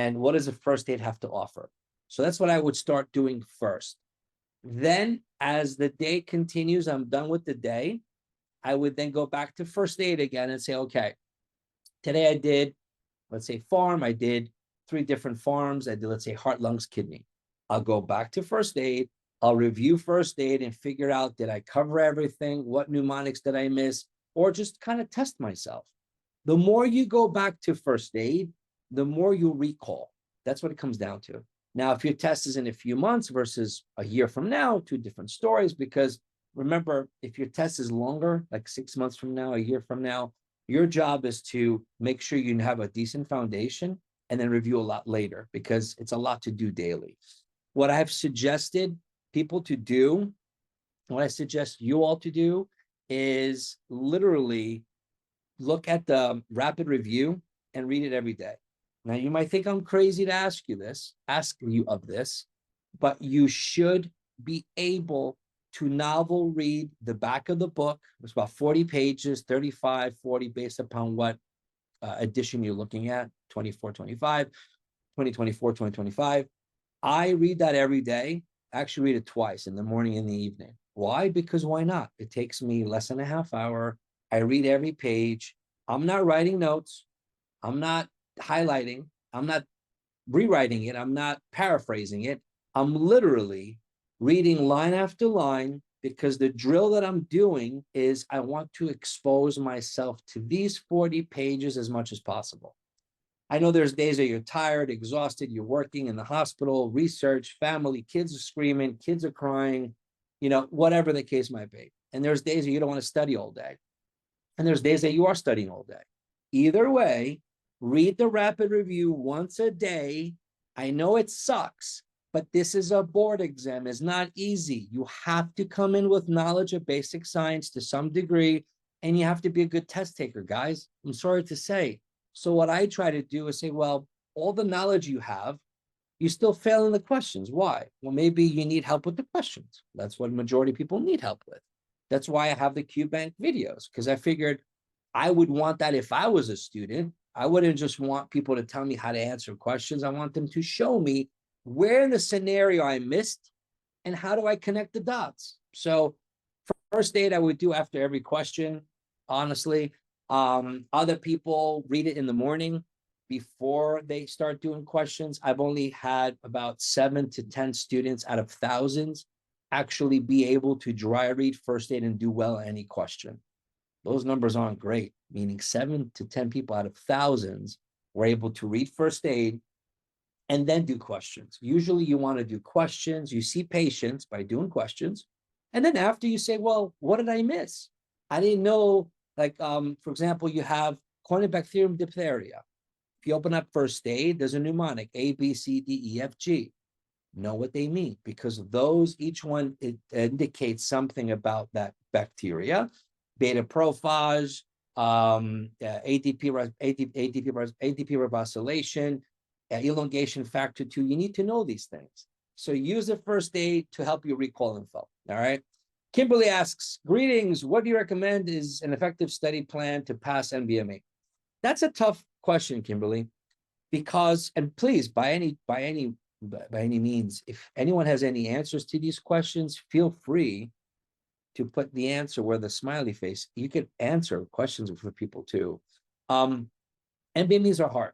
and what does a first aid have to offer? So that's what I would start doing first. Then as the day continues, I'm done with the day. I would then go back to first aid again and say, okay, today I did, let's say farm, I did 3 different farms. I did, let's say heart, lungs, kidney. I'll go back to first aid. I'll review first aid and figure out, did I cover everything? What mnemonics did I miss? Or just kind of test myself. The more you go back to first aid, the more you recall. That's what it comes down to. Now, if your test is in a few months versus a year from now, 2 different stories, because remember, if your test is longer, like 6 months from now, a year from now, your job is to make sure you have a decent foundation and then review a lot later, because it's a lot to do daily. What I've suggested people to do, what I suggest you all to do, is literally look at the rapid review and read it every day. Now, you might think I'm crazy to ask you of this, but you should be able to novel read the back of the book. It's about 40 pages, 35, 40, based upon what edition you're looking at, 24, 25, 2024, 2025. I read that every day. I actually read it twice, in the morning and the evening. Why? Because why not? It takes me less than a half hour. I read every page. I'm not writing notes. I'm not highlighting. I'm not rewriting it. I'm not paraphrasing it. I'm literally reading line after line, because the drill that I'm doing is I want to expose myself to these 40 pages as much as possible. I know there's days that you're tired, exhausted, you're working in the hospital, research, family, kids are screaming, kids are crying, you know, whatever the case might be. And there's days that you don't want to study all day. And there's days that you are studying all day. Either way, read the rapid review once a day. I know it sucks, but this is a board exam. It's not easy. You have to come in with knowledge of basic science to some degree, and you have to be a good test taker, guys. I'm sorry to say. So what I try to do is say, well, all the knowledge you have, you still fail in the questions. Why? Well, maybe you need help with the questions. That's what majority of people need help with. That's why I have the QBank videos, because I figured I would want that if I was a student. I wouldn't just want people to tell me how to answer questions. I want them to show me where in the scenario I missed and how do I connect the dots. So first aid I would do after every question, honestly. Other people read it in the morning before they start doing questions. I've only had about 7 to 10 students out of thousands actually be able to dry read first aid and do well at any question. Those numbers aren't great, meaning 7 to 10 people out of thousands were able to read first aid and then do questions. Usually you want to do questions. You see patients by doing questions. And then after you say, well, what did I miss? I didn't know, like, for example, you have Corynebacterium diphtheria. If you open up first aid, there's a mnemonic, A, B, C, D, E, F, G. Know what they mean, because those, each one, it indicates something about that bacteria. Beta prophage, ADP ribosylation, elongation factor 2. You need to know these things. So use the first aid to help you recall info. All right. Kimberly asks, greetings. What do you recommend is an effective study plan to pass NBME? That's a tough question, Kimberly, because, and please, by any means, if anyone has any answers to these questions, feel free to put the answer where the smiley face. You could answer questions for people too. NBMEs are hard.